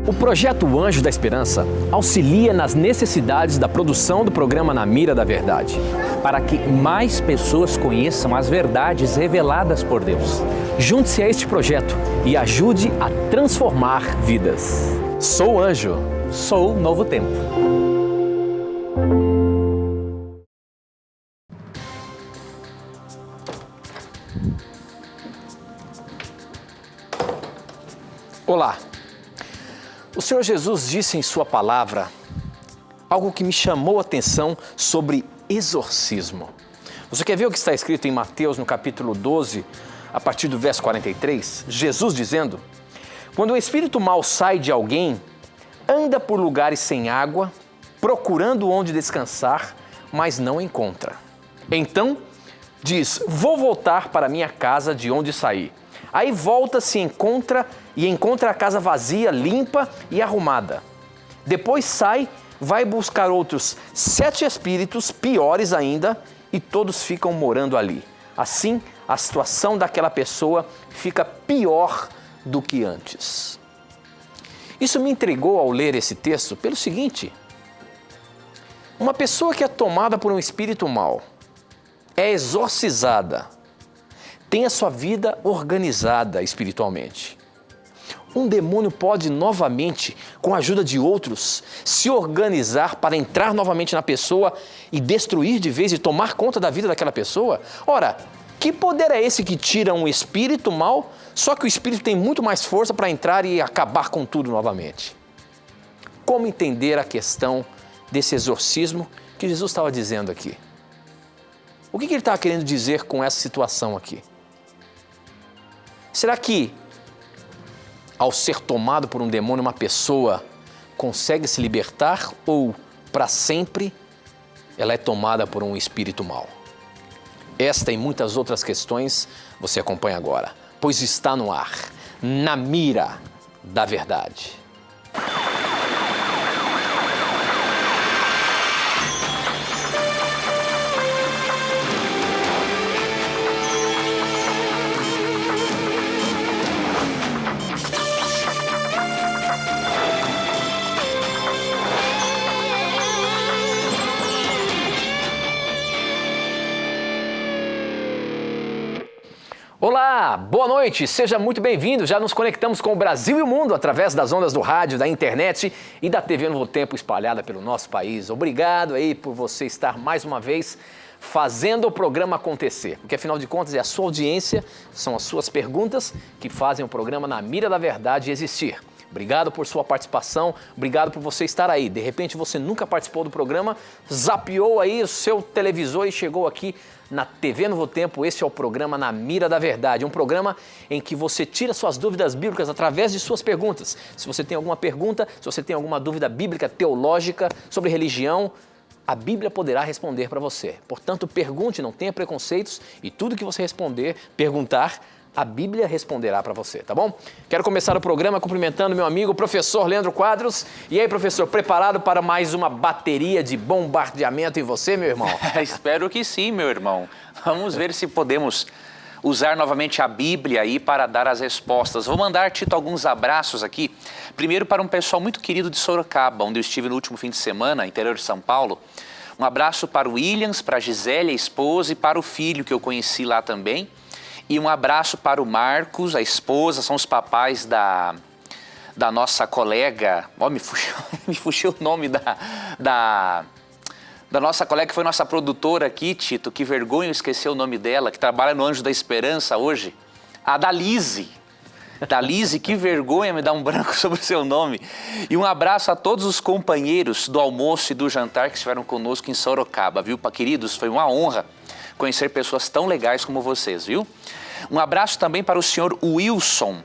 O Projeto Anjo da Esperança auxilia nas necessidades da produção do programa Na Mira da Verdade, para que mais pessoas conheçam as verdades reveladas por Deus. Junte-se a este projeto e ajude a transformar vidas. Sou Anjo. Sou Novo Tempo. Olá. O Senhor Jesus disse em sua palavra algo que me chamou a atenção sobre exorcismo. Você quer ver o que está escrito em Mateus no capítulo 12, a partir do verso 43? Jesus dizendo: quando o espírito mau sai de alguém, anda por lugares sem água, procurando onde descansar, mas não encontra. Então diz: vou voltar para minha casa de onde saí. Aí volta, se encontra a casa vazia, limpa e arrumada. Depois sai, vai buscar outros 7 espíritos, piores ainda, e todos ficam morando ali. Assim, a situação daquela pessoa fica pior do que antes. Isso me intrigou ao ler esse texto pelo seguinte: uma pessoa que é tomada por um espírito mau, é exorcizada, tem a sua vida organizada espiritualmente. Um demônio pode novamente, com a ajuda de outros, se organizar para entrar novamente na pessoa e destruir de vez e tomar conta da vida daquela pessoa? Ora, que poder é esse que tira um espírito mau, só que o espírito tem muito mais força para entrar e acabar com tudo novamente? Como entender a questão desse exorcismo que Jesus estava dizendo aqui? O que ele estava querendo dizer com essa situação aqui? Será que, ao ser tomado por um demônio, uma pessoa consegue se libertar ou, para sempre, ela é tomada por um espírito mau? Esta e muitas outras questões você acompanha agora, pois está no ar, Na Mira da Verdade. Olá, boa noite, seja muito bem-vindo. Já nos conectamos com o Brasil e o mundo através das ondas do rádio, da internet e da TV Novo Tempo espalhada pelo nosso país. Obrigado aí por você estar mais uma vez fazendo o programa acontecer, porque afinal de contas é a sua audiência, são as suas perguntas que fazem o programa Na Mira da Verdade existir. Obrigado por sua participação, obrigado por você estar aí. De repente você nunca participou do programa, zapeou aí o seu televisor e chegou aqui na TV Novo Tempo. Esse é o programa Na Mira da Verdade, um programa em que você tira suas dúvidas bíblicas através de suas perguntas. Se você tem alguma pergunta, se você tem alguma dúvida bíblica, teológica, sobre religião, a Bíblia poderá responder para você. Portanto, pergunte, não tenha preconceitos e tudo que você perguntar, a Bíblia responderá para você, tá bom? Quero começar o programa cumprimentando meu amigo, o professor Leandro Quadros. E aí, professor, preparado para mais uma bateria de bombardeamento em você, meu irmão? Espero que sim, meu irmão. Vamos ver se podemos usar novamente a Bíblia aí para dar as respostas. Vou mandar, Tito, alguns abraços aqui. Primeiro para um pessoal muito querido de Sorocaba, onde eu estive no último fim de semana, interior de São Paulo. Um abraço para o Williams, para a Gisele, a esposa, e para o filho que eu conheci lá também. E um abraço para o Marcos, a esposa, são os papais da nossa colega. Ó, me fugiu o nome da nossa colega, que foi nossa produtora aqui, Tito. Que vergonha eu esqueci o nome dela, que trabalha no Anjo da Esperança hoje. A Dalise. Dalise, que vergonha me dar um branco sobre o seu nome. E um abraço a todos os companheiros do almoço e do jantar que estiveram conosco em Sorocaba, viu, queridos? Foi uma honra conhecer pessoas tão legais como vocês, viu? Um abraço também para o senhor Wilson,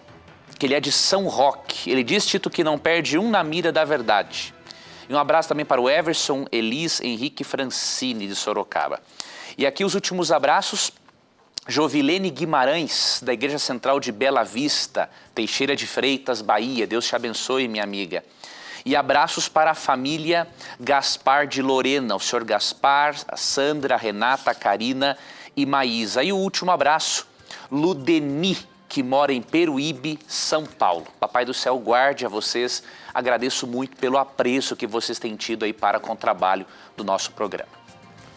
que ele é de São Roque. Ele diz, Tito, que não perde um Na Mira da Verdade. E um abraço também para o Everson, Elis, Henrique Francini, de Sorocaba. E aqui os últimos abraços: Jovilene Guimarães, da Igreja Central de Bela Vista, Teixeira de Freitas, Bahia. Deus te abençoe, minha amiga. E abraços para a família Gaspar de Lorena, o senhor Gaspar, a Sandra, a Renata, a Karina e Maísa. E o último abraço, Ludeni, que mora em Peruíbe, São Paulo. Papai do céu guarde a vocês. Agradeço muito pelo apreço que vocês têm tido aí para com o trabalho do nosso programa.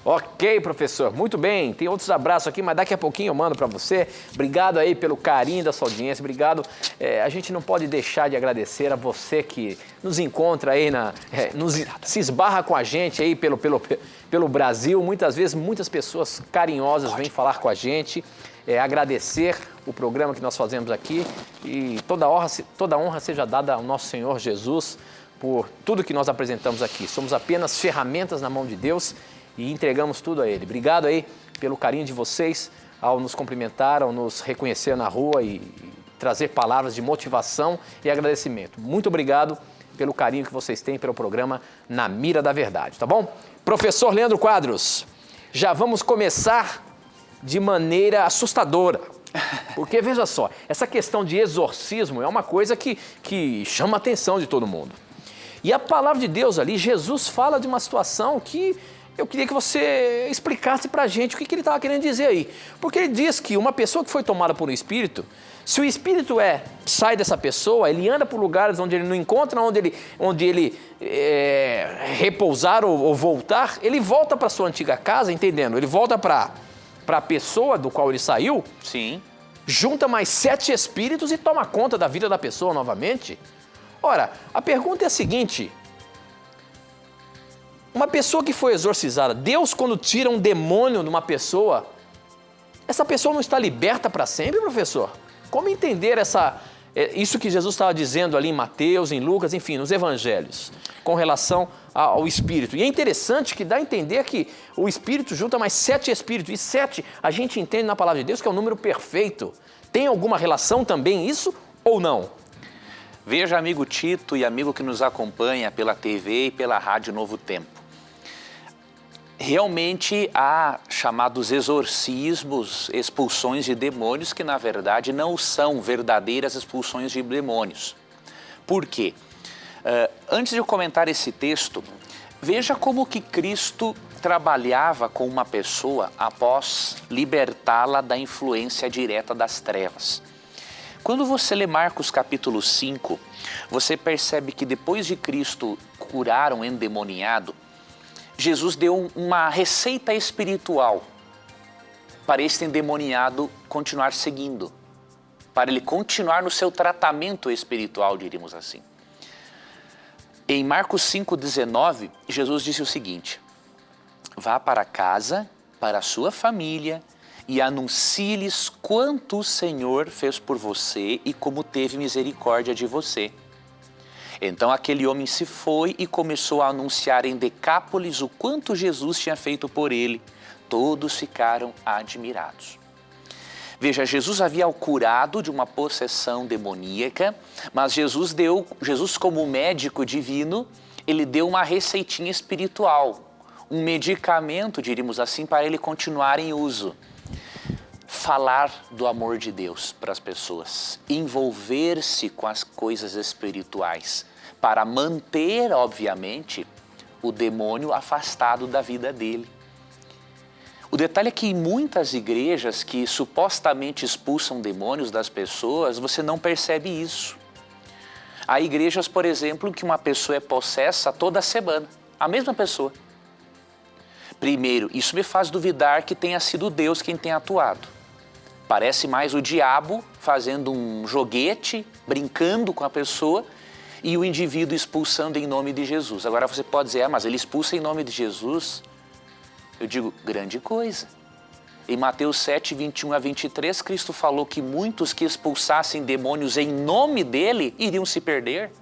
Ok, professor, muito bem. Tem outros abraços aqui, mas daqui a pouquinho eu mando para você. Obrigado aí pelo carinho da sua audiência, obrigado. A gente não pode deixar de agradecer a você que nos encontra aí, se esbarra com a gente aí pelo Brasil. Muitas vezes, muitas pessoas carinhosas vêm falar com a gente, agradecer o programa que nós fazemos aqui e toda honra seja dada ao nosso Senhor Jesus por tudo que nós apresentamos aqui. Somos apenas ferramentas na mão de Deus e entregamos tudo a Ele. Obrigado aí pelo carinho de vocês ao nos cumprimentar, ao nos reconhecer na rua e trazer palavras de motivação e agradecimento. Muito obrigado pelo carinho que vocês têm pelo programa Na Mira da Verdade, tá bom? Professor Leandro Quadros, já vamos começar de maneira assustadora. Porque, veja só, essa questão de exorcismo é uma coisa que chama a atenção de todo mundo. E a palavra de Deus ali, Jesus fala de uma situação que eu queria que você explicasse pra gente o que ele estava querendo dizer aí. Porque ele diz que uma pessoa que foi tomada por um espírito, se o espírito sai dessa pessoa, ele anda por lugares onde ele não encontra, onde ele repousar ou voltar, ele volta para sua antiga casa, entendendo? Ele volta para a pessoa do qual ele saiu, Sim. junta mais 7 espíritos e toma conta da vida da pessoa novamente. Ora, a pergunta é a seguinte: uma pessoa que foi exorcizada, Deus quando tira um demônio de uma pessoa, essa pessoa não está liberta para sempre, professor? Como entender isso que Jesus estava dizendo ali em Mateus, em Lucas, enfim, nos evangelhos, com relação ao Espírito? E é interessante que dá a entender que o Espírito junta mais 7 espíritos, e 7 a gente entende na palavra de Deus que é um número perfeito. Tem alguma relação também isso ou não? Veja, amigo Tito e amigo que nos acompanha pela TV e pela Rádio Novo Tempo. Realmente há chamados exorcismos, expulsões de demônios, que na verdade não são verdadeiras expulsões de demônios. Por quê? Antes de eu comentar esse texto, veja como que Cristo trabalhava com uma pessoa após libertá-la da influência direta das trevas. Quando você lê Marcos capítulo 5, você percebe que depois de Cristo curar um endemoniado, Jesus deu uma receita espiritual para este endemoniado continuar seguindo, para ele continuar no seu tratamento espiritual, diríamos assim. Em Marcos 5,19, Jesus disse o seguinte: vá para casa, para a sua família e anuncie-lhes quanto o Senhor fez por você e como teve misericórdia de você. Então aquele homem se foi e começou a anunciar em Decápolis o quanto Jesus tinha feito por ele. Todos ficaram admirados. Veja, Jesus havia o curado de uma possessão demoníaca, mas Jesus como médico divino, ele deu uma receitinha espiritual, um medicamento, diríamos assim, para ele continuar em uso. Falar do amor de Deus para as pessoas, envolver-se com as coisas espirituais, para manter, obviamente, o demônio afastado da vida dele. O detalhe é que em muitas igrejas que supostamente expulsam demônios das pessoas, você não percebe isso. Há igrejas, por exemplo, que uma pessoa é possessa toda semana, a mesma pessoa. Primeiro, isso me faz duvidar que tenha sido Deus quem tenha atuado. Parece mais o diabo fazendo um joguete, brincando com a pessoa e o indivíduo expulsando em nome de Jesus. Agora você pode dizer, mas ele expulsa em nome de Jesus? Eu digo, grande coisa. Em Mateus 7, 21 a 23, Cristo falou que muitos que expulsassem demônios em nome dele iriam se perder.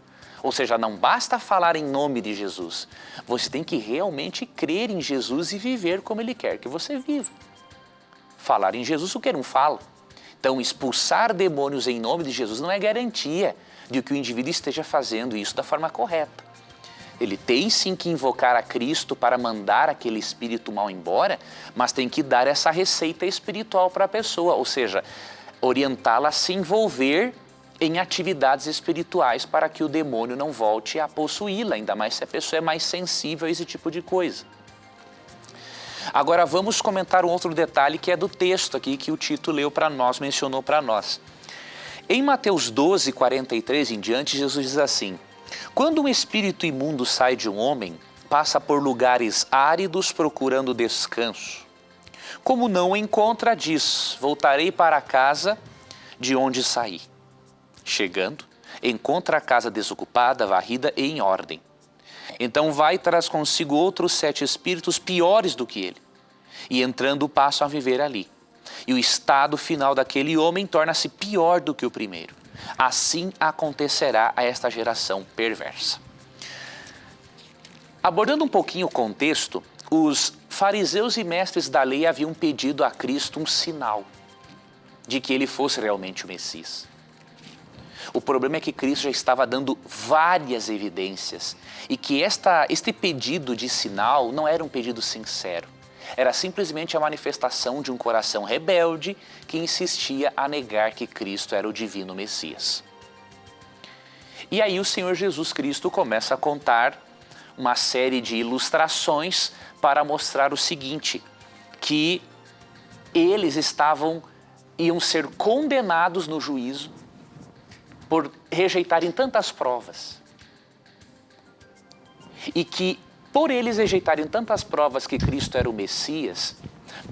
Ou seja, não basta falar em nome de Jesus. Você tem que realmente crer em Jesus e viver como ele quer que você viva. Falar em Jesus, o que não fala. Então, expulsar demônios em nome de Jesus não é garantia de que o indivíduo esteja fazendo isso da forma correta. Ele tem sim que invocar a Cristo para mandar aquele espírito mal embora, mas tem que dar essa receita espiritual para a pessoa, ou seja, orientá-la a se envolver em atividades espirituais para que o demônio não volte a possuí-la, ainda mais se a pessoa é mais sensível a esse tipo de coisa. Agora vamos comentar um outro detalhe que é do texto aqui que o Tito leu para nós, mencionou para nós. Em Mateus 12, 43 em diante, Jesus diz assim: quando um espírito imundo sai de um homem, passa por lugares áridos procurando descanso. Como não o encontra, diz: voltarei para a casa de onde saí. Chegando, encontra a casa desocupada, varrida e em ordem. Então vai e traz consigo outros 7 espíritos piores do que ele. E entrando passam a viver ali. E o estado final daquele homem torna-se pior do que o primeiro. Assim acontecerá a esta geração perversa. Abordando um pouquinho o contexto, os fariseus e mestres da lei haviam pedido a Cristo um sinal de que ele fosse realmente o Messias. O problema é que Cristo já estava dando várias evidências e que este pedido de sinal não era um pedido sincero. Era simplesmente a manifestação de um coração rebelde que insistia a negar que Cristo era o divino Messias. E aí o Senhor Jesus Cristo começa a contar uma série de ilustrações para mostrar o seguinte, que eles iam ser condenados no juízo por rejeitarem tantas provas. E que por eles rejeitarem tantas provas que Cristo era o Messias,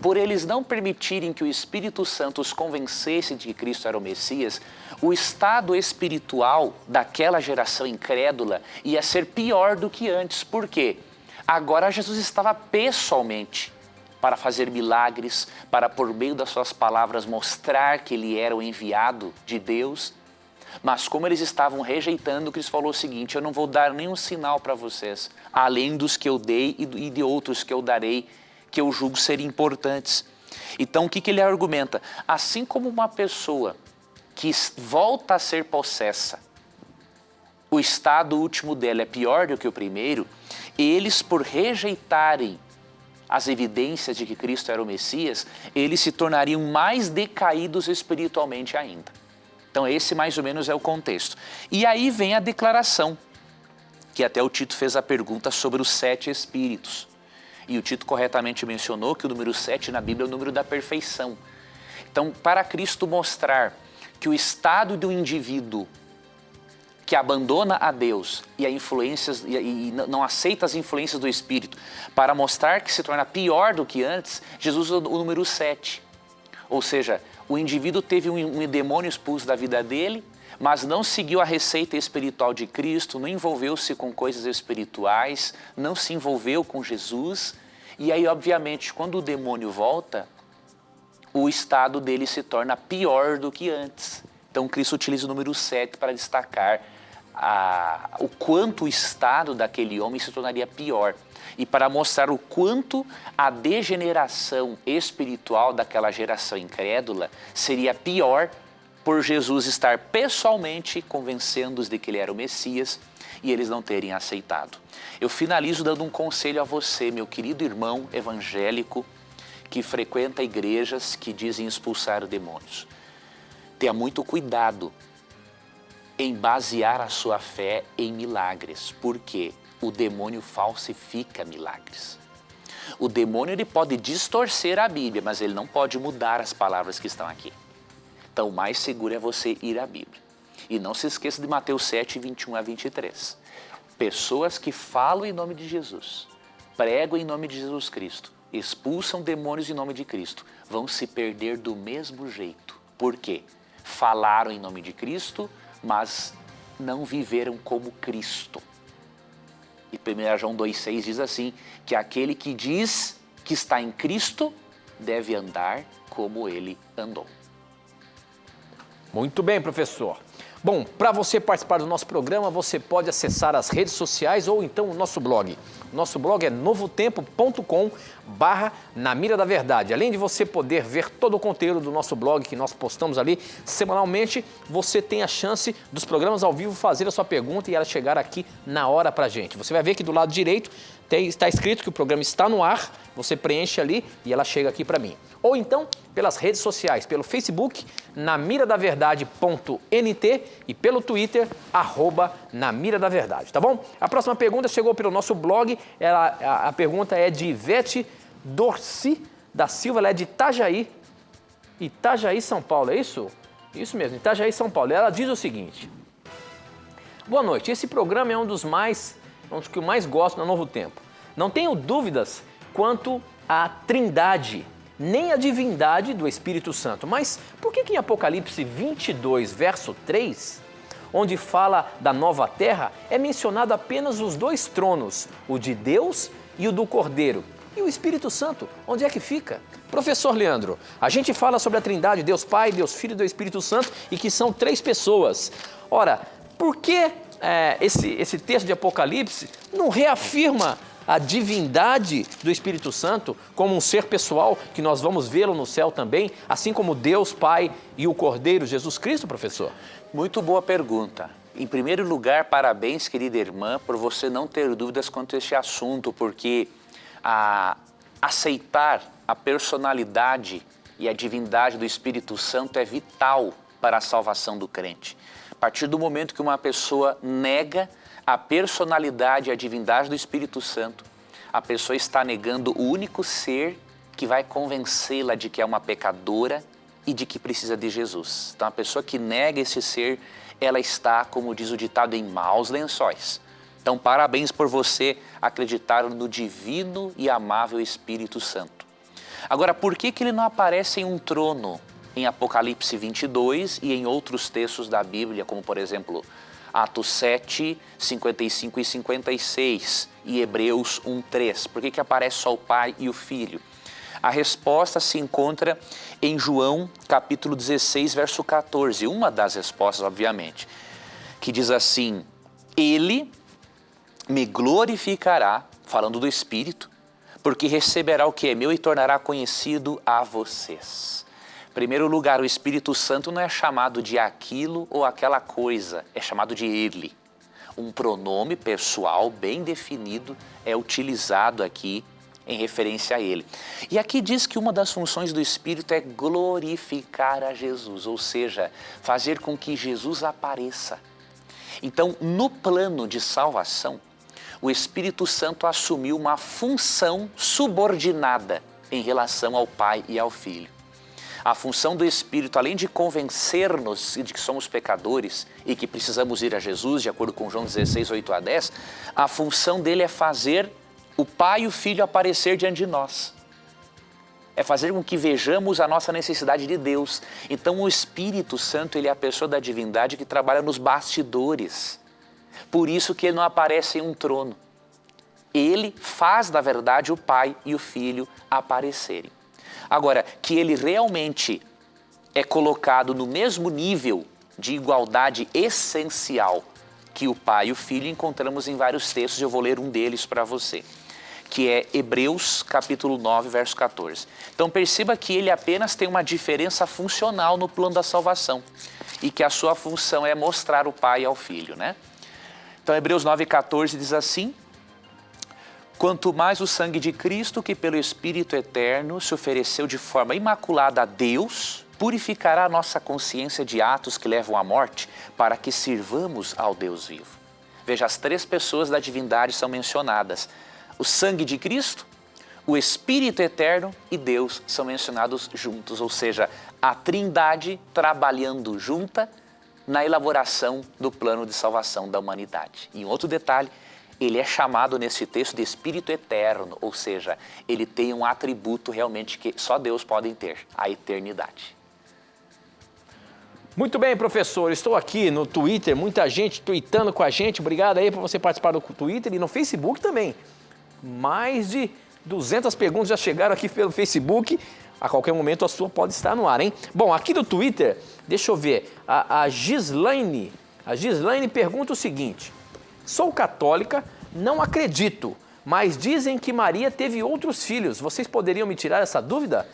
por eles não permitirem que o Espírito Santo os convencesse de que Cristo era o Messias, o estado espiritual daquela geração incrédula ia ser pior do que antes. Por quê? Agora Jesus estava pessoalmente para fazer milagres, para por meio das suas palavras mostrar que ele era o enviado de Deus. Mas como eles estavam rejeitando, Cristo falou o seguinte: eu não vou dar nenhum sinal para vocês, além dos que eu dei e de outros que eu darei, que eu julgo serem importantes. Então o que ele argumenta? Assim como uma pessoa que volta a ser possessa, o estado último dela é pior do que o primeiro, eles por rejeitarem as evidências de que Cristo era o Messias, eles se tornariam mais decaídos espiritualmente ainda. Então esse mais ou menos é o contexto. E aí vem a declaração, que até o Tito fez a pergunta sobre os 7 espíritos. E o Tito corretamente mencionou que o número 7 na Bíblia é o número da perfeição. Então, para Cristo mostrar que o estado do indivíduo que abandona a Deus e não aceita as influências do Espírito, para mostrar que se torna pior do que antes, Jesus usa o número 7. Ou seja, o indivíduo teve um demônio expulso da vida dele, mas não seguiu a receita espiritual de Cristo, não envolveu-se com coisas espirituais, não se envolveu com Jesus. E aí, obviamente, quando o demônio volta, o estado dele se torna pior do que antes. Então, Cristo utiliza o número 7 para destacar o quanto o estado daquele homem se tornaria pior. E para mostrar o quanto a degeneração espiritual daquela geração incrédula seria pior por Jesus estar pessoalmente convencendo-os de que ele era o Messias e eles não terem aceitado. Eu finalizo dando um conselho a você, meu querido irmão evangélico, que frequenta igrejas que dizem expulsar demônios. Tenha muito cuidado em basear a sua fé em milagres. Por quê? O demônio falsifica milagres. O demônio ele pode distorcer a Bíblia, mas ele não pode mudar as palavras que estão aqui. Então o mais seguro é você ir à Bíblia. E não se esqueça de Mateus 7, 21 a 23. Pessoas que falam em nome de Jesus, pregam em nome de Jesus Cristo, expulsam demônios em nome de Cristo, vão se perder do mesmo jeito. Por quê? Falaram em nome de Cristo, mas não viveram como Cristo. E 1 João 2,6 diz assim, que aquele que diz que está em Cristo deve andar como ele andou. Muito bem, professor. Bom, para você participar do nosso programa, você pode acessar as redes sociais ou então o nosso blog. Nosso blog é novotempo.com/Na Mira da Verdade. Além de você poder ver todo o conteúdo do nosso blog que nós postamos ali semanalmente, você tem a chance dos programas ao vivo fazer a sua pergunta e ela chegar aqui na hora para a gente. Você vai ver que do lado direito está escrito que o programa está no ar, você preenche ali e ela chega aqui para mim. Ou então pelas redes sociais, pelo Facebook, namiradaverdade.nt e pelo Twitter, @namiradaverdade, tá bom? A próxima pergunta chegou pelo nosso blog, a pergunta é de Ivete Dorci da Silva, ela é de Itajaí, São Paulo, é isso? Isso mesmo, Itajaí, São Paulo. Ela diz o seguinte: boa noite, esse programa é um dos que eu mais gosto no Novo Tempo. Não tenho dúvidas quanto à trindade, nem à divindade do Espírito Santo. Mas por que em Apocalipse 22, verso 3, onde fala da nova terra, é mencionado apenas os dois tronos, o de Deus e o do Cordeiro? E o Espírito Santo, onde é que fica? Professor Leandro, a gente fala sobre a trindade, Deus Pai, Deus Filho e Deus Espírito Santo, e que são 3 pessoas. Ora, por que esse texto de Apocalipse não reafirma a divindade do Espírito Santo como um ser pessoal, que nós vamos vê-lo no céu também, assim como Deus Pai e o Cordeiro Jesus Cristo, professor? Muito boa pergunta. Em primeiro lugar, parabéns, querida irmã, por você não ter dúvidas quanto a este assunto, porque aceitar a personalidade e a divindade do Espírito Santo é vital para a salvação do crente. A partir do momento que uma pessoa nega a personalidade e a divindade do Espírito Santo, a pessoa está negando o único ser que vai convencê-la de que é uma pecadora e de que precisa de Jesus. Então, a pessoa que nega esse ser, ela está, como diz o ditado, em maus lençóis. Então, parabéns por você acreditar no divino e amável Espírito Santo. Agora, por que ele não aparece em um trono em Apocalipse 22 e em outros textos da Bíblia, como por exemplo, Atos 7, 55 e 56 e Hebreus 1:3? Por que aparece só o Pai e o Filho? A resposta se encontra em João capítulo 16, verso 14, uma das respostas, obviamente, que diz assim: Ele me glorificará, falando do Espírito, porque receberá o que é meu e tornará conhecido a vocês. Em primeiro lugar, o Espírito Santo não é chamado de aquilo ou aquela coisa, é chamado de Ele. Um pronome pessoal bem definido é utilizado aqui em referência a Ele. E aqui diz que uma das funções do Espírito é glorificar a Jesus, ou seja, fazer com que Jesus apareça. Então, no plano de salvação, o Espírito Santo assumiu uma função subordinada em relação ao Pai e ao Filho. A função do Espírito, além de convencer-nos de que somos pecadores e que precisamos ir a Jesus, de acordo com João 16, 8 a 10, a função dele é fazer o Pai e o Filho aparecer diante de nós. É fazer com que vejamos a nossa necessidade de Deus. Então o Espírito Santo, ele é a pessoa da divindade que trabalha nos bastidores. Por isso que ele não aparece em um trono. Ele faz, na verdade, o Pai e o Filho aparecerem. Agora, que ele realmente é colocado no mesmo nível de igualdade essencial que o Pai e o Filho, encontramos em vários textos, eu vou ler um deles para você, que é Hebreus capítulo 9, verso 14. Então perceba que ele apenas tem uma diferença funcional no plano da salvação e que a sua função é mostrar o Pai ao Filho, né? Então Hebreus 9, 14 diz assim: quanto mais o sangue de Cristo, que pelo Espírito Eterno se ofereceu de forma imaculada a Deus, purificará a nossa consciência de atos que levam à morte, para que sirvamos ao Deus vivo. Veja, as 3 pessoas da divindade são mencionadas. O sangue de Cristo, o Espírito Eterno e Deus são mencionados juntos, ou seja, a trindade trabalhando junta na elaboração do plano de salvação da humanidade. E um outro detalhe, ele é chamado nesse texto de Espírito Eterno, ou seja, ele tem um atributo realmente que só Deus pode ter, a eternidade. Muito bem, professor, estou aqui no Twitter, muita gente tweetando com a gente, obrigado aí por você participar do Twitter e no Facebook também. Mais de 200 perguntas já chegaram aqui pelo Facebook, a qualquer momento a sua pode estar no ar, hein? Bom, aqui do Twitter, deixa eu ver, a Gislaine pergunta o seguinte: sou católica, não acredito, mas dizem que Maria teve outros filhos, vocês poderiam me tirar essa dúvida?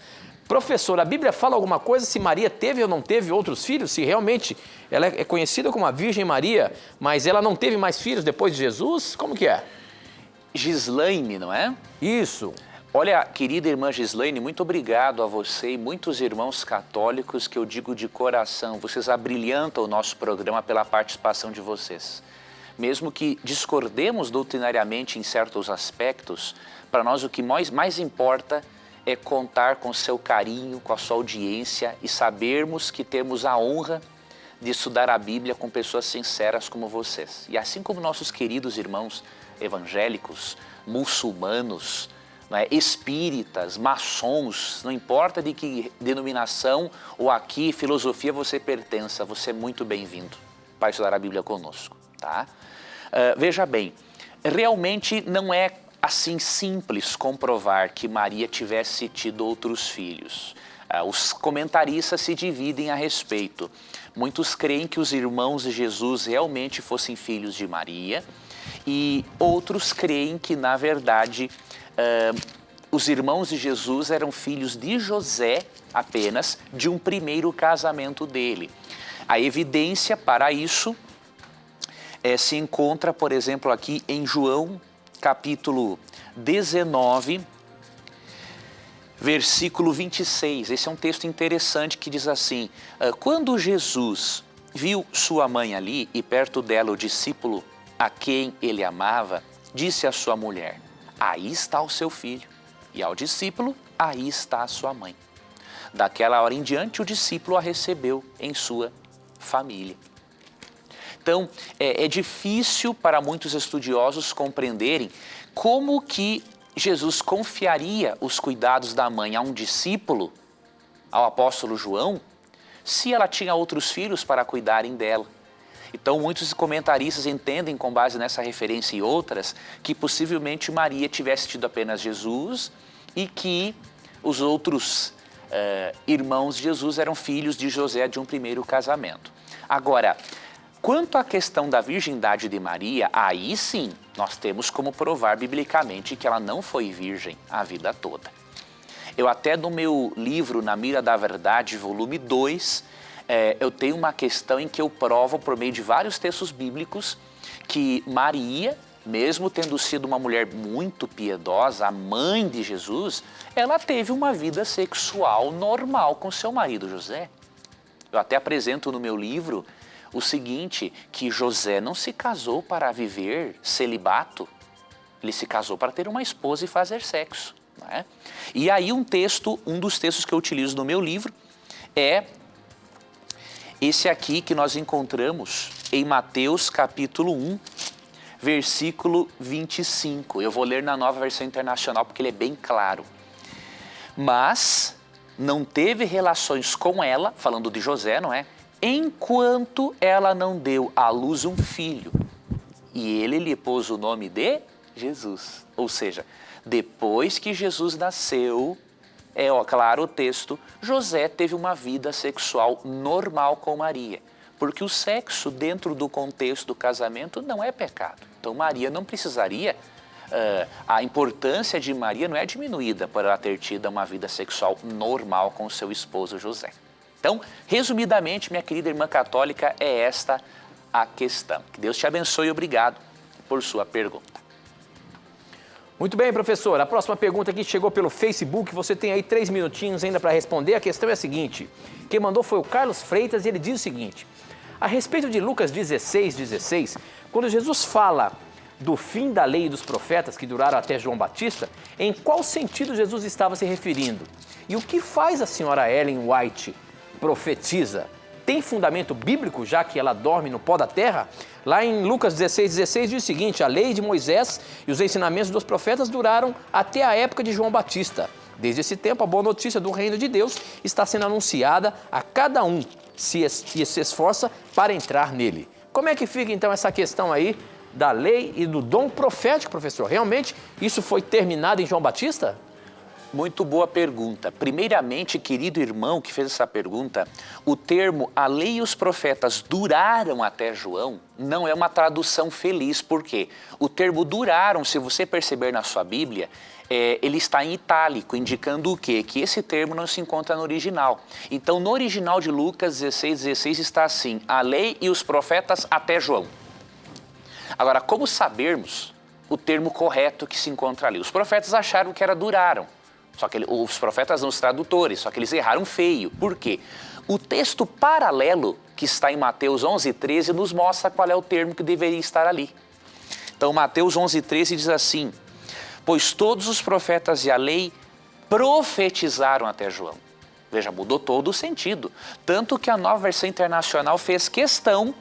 Professor, a Bíblia fala alguma coisa se Maria teve ou não teve outros filhos? Se realmente ela é conhecida como a Virgem Maria, mas ela não teve mais filhos depois de Jesus? Como que é? Gislaine, não é? Isso. Olha, querida irmã Gislaine, muito obrigado a você e muitos irmãos católicos que eu digo de coração, vocês abrilhantam o nosso programa pela participação de vocês. Mesmo que discordemos doutrinariamente em certos aspectos, para nós o que mais importa é contar com seu carinho, com a sua audiência e sabermos que temos a honra de estudar a Bíblia com pessoas sinceras como vocês. E assim como nossos queridos irmãos evangélicos, muçulmanos, espíritas, maçons, não importa de que denominação ou a que filosofia você pertença, você é muito bem-vindo para estudar a Bíblia conosco, tá? Veja bem, realmente não é assim simples comprovar que Maria tivesse tido outros filhos. Os comentaristas se dividem a respeito. Muitos creem que os irmãos de Jesus realmente fossem filhos de Maria e outros creem que, na verdade, os irmãos de Jesus eram filhos de José apenas, de um primeiro casamento dele. A evidência para isso se encontra, por exemplo, aqui em João, capítulo 19, versículo 26. Esse é um texto interessante que diz assim: quando Jesus viu sua mãe ali e perto dela o discípulo a quem ele amava, disse à sua mulher: aí está o seu filho. E ao discípulo: aí está a sua mãe. Daquela hora em diante, o discípulo a recebeu em sua família. Então, é difícil para muitos estudiosos compreenderem como que Jesus confiaria os cuidados da mãe a um discípulo, ao apóstolo João, se ela tinha outros filhos para cuidarem dela. Então, muitos comentaristas entendem, com base nessa referência e outras, que possivelmente Maria tivesse tido apenas Jesus e que os outros irmãos de Jesus eram filhos de José de um primeiro casamento. Agora, quanto à questão da virgindade de Maria, aí sim nós temos como provar biblicamente que ela não foi virgem a vida toda. Eu até no meu livro, Na Mira da Verdade, volume 2, eu tenho uma questão em que eu provo por meio de vários textos bíblicos que Maria, mesmo tendo sido uma mulher muito piedosa, a mãe de Jesus, ela teve uma vida sexual normal com seu marido José. Eu até apresento no meu livro o seguinte, que José não se casou para viver celibato, ele se casou para ter uma esposa e fazer sexo. Não é? E aí um dos textos que eu utilizo no meu livro é esse aqui que nós encontramos em Mateus capítulo 1, versículo 25. Eu vou ler na Nova Versão Internacional porque ele é bem claro. Mas não teve relações com ela, falando de José, não é? Enquanto ela não deu à luz um filho, e ele lhe pôs o nome de Jesus. Ou seja, depois que Jesus nasceu, claro o texto, José teve uma vida sexual normal com Maria, porque o sexo dentro do contexto do casamento não é pecado. Então Maria não precisaria, a importância de Maria não é diminuída por ela ter tido uma vida sexual normal com seu esposo José. Então, resumidamente, minha querida irmã católica, é esta a questão. Que Deus te abençoe e obrigado por sua pergunta. Muito bem, professor. A próxima pergunta aqui chegou pelo Facebook. Você tem aí 3 minutinhos ainda para responder. A questão é a seguinte. Quem mandou foi o Carlos Freitas e ele diz o seguinte. A respeito de Lucas 16, quando Jesus fala do fim da lei e dos profetas que duraram até João Batista, em qual sentido Jesus estava se referindo? E o que faz a senhora Ellen White profetiza? Tem fundamento bíblico, já que ela dorme no pó da terra? Lá em Lucas 16 diz o seguinte: a lei de Moisés e os ensinamentos dos profetas duraram até a época de João Batista. Desde esse tempo, a boa notícia do reino de Deus está sendo anunciada a cada um que se esforça para entrar nele. Como é que fica então essa questão aí da lei e do dom profético, professor? Realmente isso foi terminado em João Batista? Muito boa pergunta. Primeiramente, querido irmão que fez essa pergunta, o termo a lei e os profetas duraram até João não é uma tradução feliz. Por quê? O termo duraram, se você perceber na sua Bíblia, ele está em itálico, indicando o quê? Que esse termo não se encontra no original. Então, no original de Lucas 16 está assim, a lei e os profetas até João. Agora, como sabermos o termo correto que se encontra ali? Os profetas acharam que era duraram. Só que os profetas não, os tradutores, só que eles erraram feio. Por quê? O texto paralelo que está em Mateus 11:13 nos mostra qual é o termo que deveria estar ali. Então, Mateus 11:13 diz assim: pois todos os profetas e a lei profetizaram até João. Veja, mudou todo o sentido. Tanto que a Nova Versão Internacional fez questão,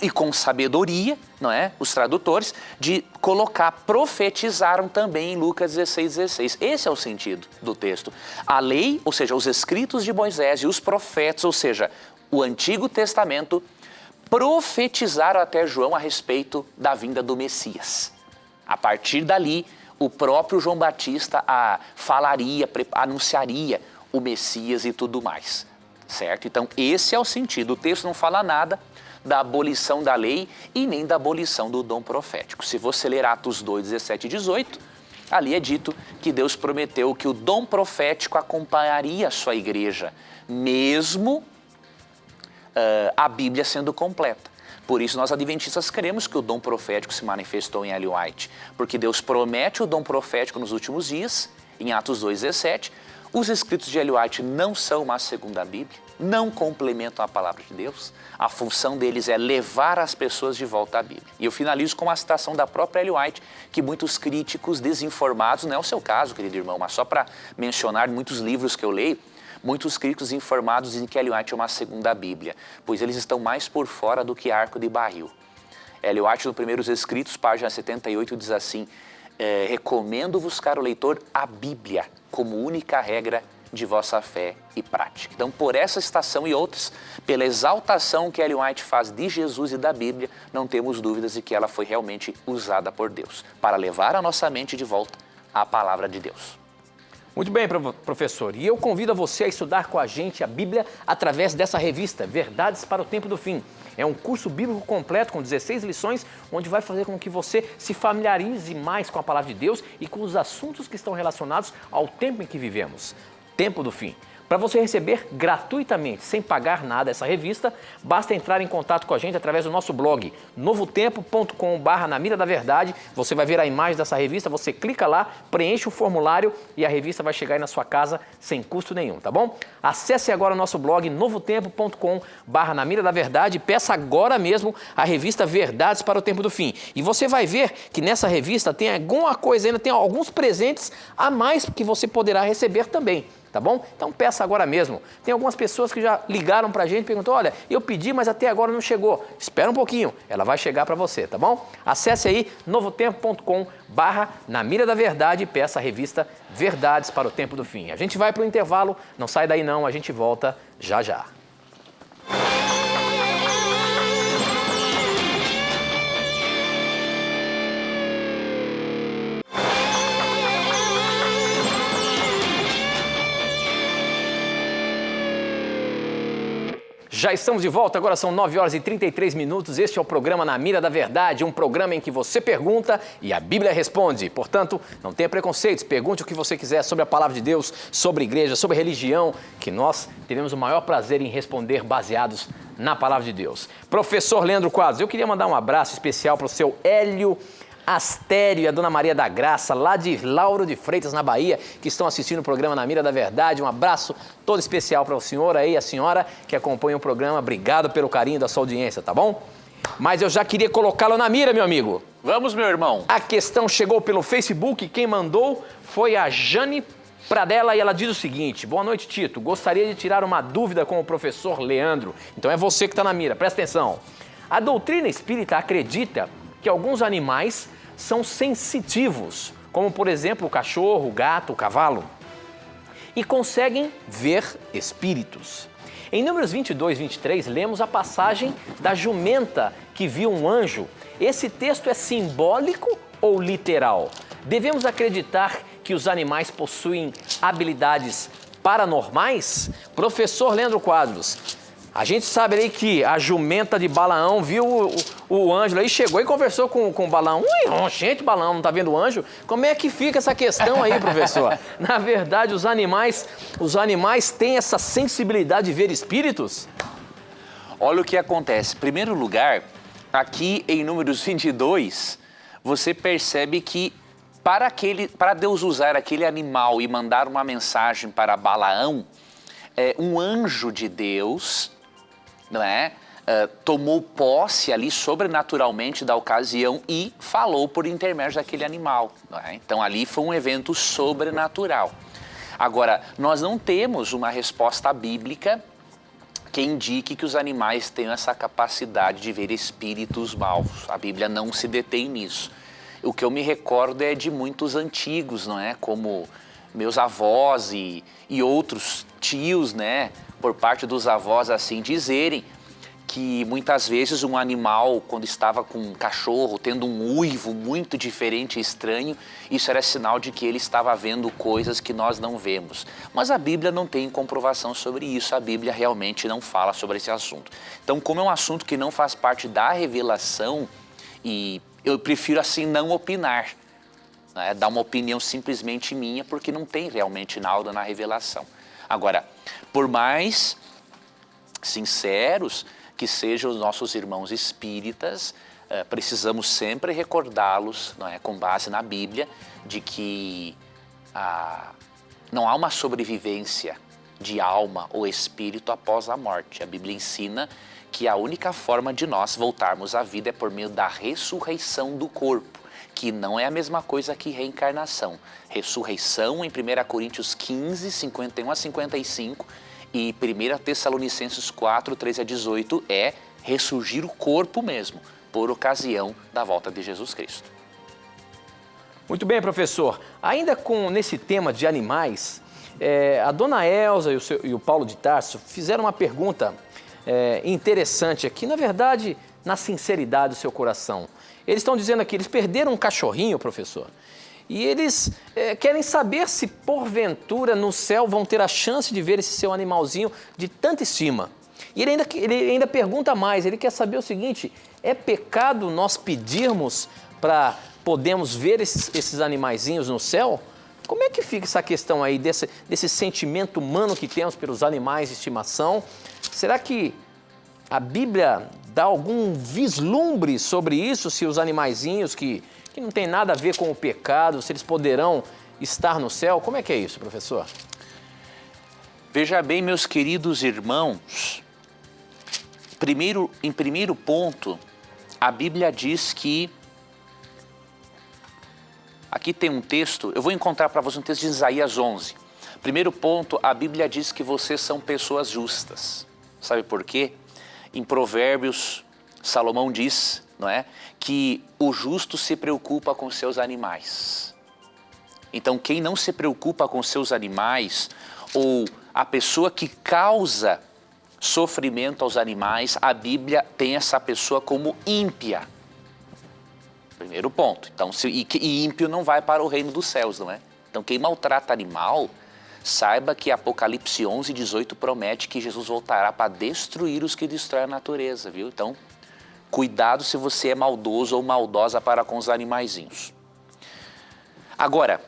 e com sabedoria, não é? Os tradutores, de colocar profetizaram também em Lucas 16:16. Esse é o sentido do texto. A lei, ou seja, os escritos de Moisés e os profetas, ou seja, o Antigo Testamento, profetizaram até João a respeito da vinda do Messias. A partir dali, o próprio João Batista falaria, anunciaria o Messias e tudo mais, certo? Então, esse é o sentido. O texto não fala nada da abolição da lei e nem da abolição do dom profético. Se você ler Atos 2, 17 e 18, ali é dito que Deus prometeu que o dom profético acompanharia a sua igreja, mesmo a Bíblia sendo completa. Por isso nós adventistas cremos que o dom profético se manifestou em Ellen White, porque Deus promete o dom profético nos últimos dias, em Atos 2:17. Os escritos de Ellen White não são uma segunda Bíblia, não complementam a palavra de Deus. A função deles é levar as pessoas de volta à Bíblia. E eu finalizo com uma citação da própria Ellen White, que muitos críticos desinformados, não é o seu caso, querido irmão, mas só para mencionar muitos livros que eu leio, muitos críticos informados dizem que Ellen White é uma segunda Bíblia, pois eles estão mais por fora do que arco de barril. Ellen White, no Primeiros Escritos, página 78, diz assim: recomendo-vos, caro leitor, a Bíblia como única regra de vossa fé e prática. Então, por essa citação e outras, pela exaltação que Ellen White faz de Jesus e da Bíblia, não temos dúvidas de que ela foi realmente usada por Deus para levar a nossa mente de volta à palavra de Deus. Muito bem, professor. E eu convido a você a estudar com a gente a Bíblia através dessa revista, Verdades para o Tempo do Fim. É um curso bíblico completo com 16 lições, onde vai fazer com que você se familiarize mais com a palavra de Deus e com os assuntos que estão relacionados ao tempo em que vivemos. Tempo do Fim. Para você receber gratuitamente, sem pagar nada, essa revista, basta entrar em contato com a gente através do nosso blog, novotempo.com/na mira da verdade. Você vai ver a imagem dessa revista, você clica lá, preenche o formulário e a revista vai chegar aí na sua casa sem custo nenhum, tá bom? Acesse agora o nosso blog, novotempo.com/na mira da verdade e peça agora mesmo a revista Verdades para o Tempo do Fim. E você vai ver que nessa revista tem alguma coisa ainda, tem alguns presentes a mais que você poderá receber também. Tá bom? Então peça agora mesmo. Tem algumas pessoas que já ligaram pra gente e perguntou: olha, eu pedi, mas até agora não chegou. Espera um pouquinho, ela vai chegar para você, tá bom? Acesse aí novotempo.com/na mira da verdade e peça a revista Verdades para o Tempo do Fim. A gente vai pro intervalo, não sai daí não, a gente volta já já. Já estamos de volta, agora são 9 horas e 33 minutos. Este é o programa Na Mira da Verdade, um programa em que você pergunta e a Bíblia responde. Portanto, não tenha preconceitos, pergunte o que você quiser sobre a palavra de Deus, sobre igreja, sobre religião, que nós teremos o maior prazer em responder baseados na palavra de Deus. Professor Leandro Quadros, eu queria mandar um abraço especial para o seu Hélio Astério e a Dona Maria da Graça, lá de Lauro de Freitas, na Bahia, que estão assistindo o programa Na Mira da Verdade. Um abraço todo especial para o senhor aí, a senhora que acompanha o programa. Obrigado pelo carinho da sua audiência, tá bom? Mas eu já queria colocá-lo na mira, meu amigo. Vamos, meu irmão. A questão chegou pelo Facebook, quem mandou foi a Jane Pradella e ela diz o seguinte: boa noite, Tito. Gostaria de tirar uma dúvida com o professor Leandro. Então é você que está na mira, presta atenção. A doutrina espírita acredita que alguns animais são sensitivos, como por exemplo o cachorro, o gato, o cavalo, e conseguem ver espíritos. Em Números 22, 23, lemos a passagem da jumenta que viu um anjo. Esse texto é simbólico ou literal? Devemos acreditar que os animais possuem habilidades paranormais? Professor Leandro Quadros, a gente sabe aí que a jumenta de Balaão viu o anjo aí, chegou e conversou com o Balaão. Ui, gente, Balaão não tá vendo o anjo? Como é que fica essa questão aí, professor? Na verdade, os animais têm essa sensibilidade de ver espíritos? Olha o que acontece. Em primeiro lugar, aqui em Números 22, você percebe que para Deus usar aquele animal e mandar uma mensagem para Balaão, um anjo de Deus, não é? Tomou posse ali sobrenaturalmente da ocasião e falou por intermédio daquele animal. Não é? Então ali foi um evento sobrenatural. Agora, nós não temos uma resposta bíblica que indique que os animais tenham essa capacidade de ver espíritos maus. A Bíblia não se detém nisso. O que eu me recordo é de muitos antigos, não é? Como meus avós e outros tios, né? Por parte dos avós, assim, dizerem que muitas vezes um animal, quando estava com um cachorro, tendo um uivo muito diferente e estranho, isso era sinal de que ele estava vendo coisas que nós não vemos. Mas a Bíblia não tem comprovação sobre isso, a Bíblia realmente não fala sobre esse assunto. Então, como é um assunto que não faz parte da revelação, e eu prefiro assim não opinar, né? Dar uma opinião simplesmente minha, porque não tem realmente nada na revelação. Agora, por mais sinceros que sejam os nossos irmãos espíritas, precisamos sempre recordá-los, não é, com base na Bíblia, de que não há uma sobrevivência de alma ou espírito após a morte. A Bíblia ensina que a única forma de nós voltarmos à vida é por meio da ressurreição do corpo, que não é a mesma coisa que reencarnação. Ressurreição em 1 Coríntios 15, 51 a 55, e 1 Tessalonicenses 4, 13 a 18 é ressurgir o corpo mesmo, por ocasião da volta de Jesus Cristo. Muito bem, professor. Ainda nesse tema de animais, a dona Elza e o Paulo de Tarso fizeram uma pergunta interessante aqui, na verdade, na sinceridade do seu coração. Eles estão dizendo aqui, eles perderam um cachorrinho, professor, e eles querem saber se, porventura, no céu vão ter a chance de ver esse seu animalzinho de tanta estima. E ele ainda pergunta mais, ele quer saber o seguinte: é pecado nós pedirmos para podermos ver esses animaizinhos no céu? Como é que fica essa questão aí desse sentimento humano que temos pelos animais de estimação? Será que a Bíblia dá algum vislumbre sobre isso, se os animaizinhos que não tem nada a ver com o pecado, se eles poderão estar no céu? Como é que é isso, professor? Veja bem, meus queridos irmãos, em primeiro ponto, a Bíblia diz que, aqui tem um texto, eu vou encontrar para vocês um texto de Isaías 11. Primeiro ponto, a Bíblia diz que vocês são pessoas justas. Sabe por quê? Em Provérbios, Salomão diz, não é, que o justo se preocupa com seus animais. Então, quem não se preocupa com seus animais, ou a pessoa que causa sofrimento aos animais, a Bíblia tem essa pessoa como ímpia. Primeiro ponto. Então, e ímpio não vai para o reino dos céus, não é? Então, quem maltrata animal, saiba que Apocalipse 11, 18 promete que Jesus voltará para destruir os que destroem a natureza, viu? Então, cuidado se você é maldoso ou maldosa para com os animaizinhos. Agora,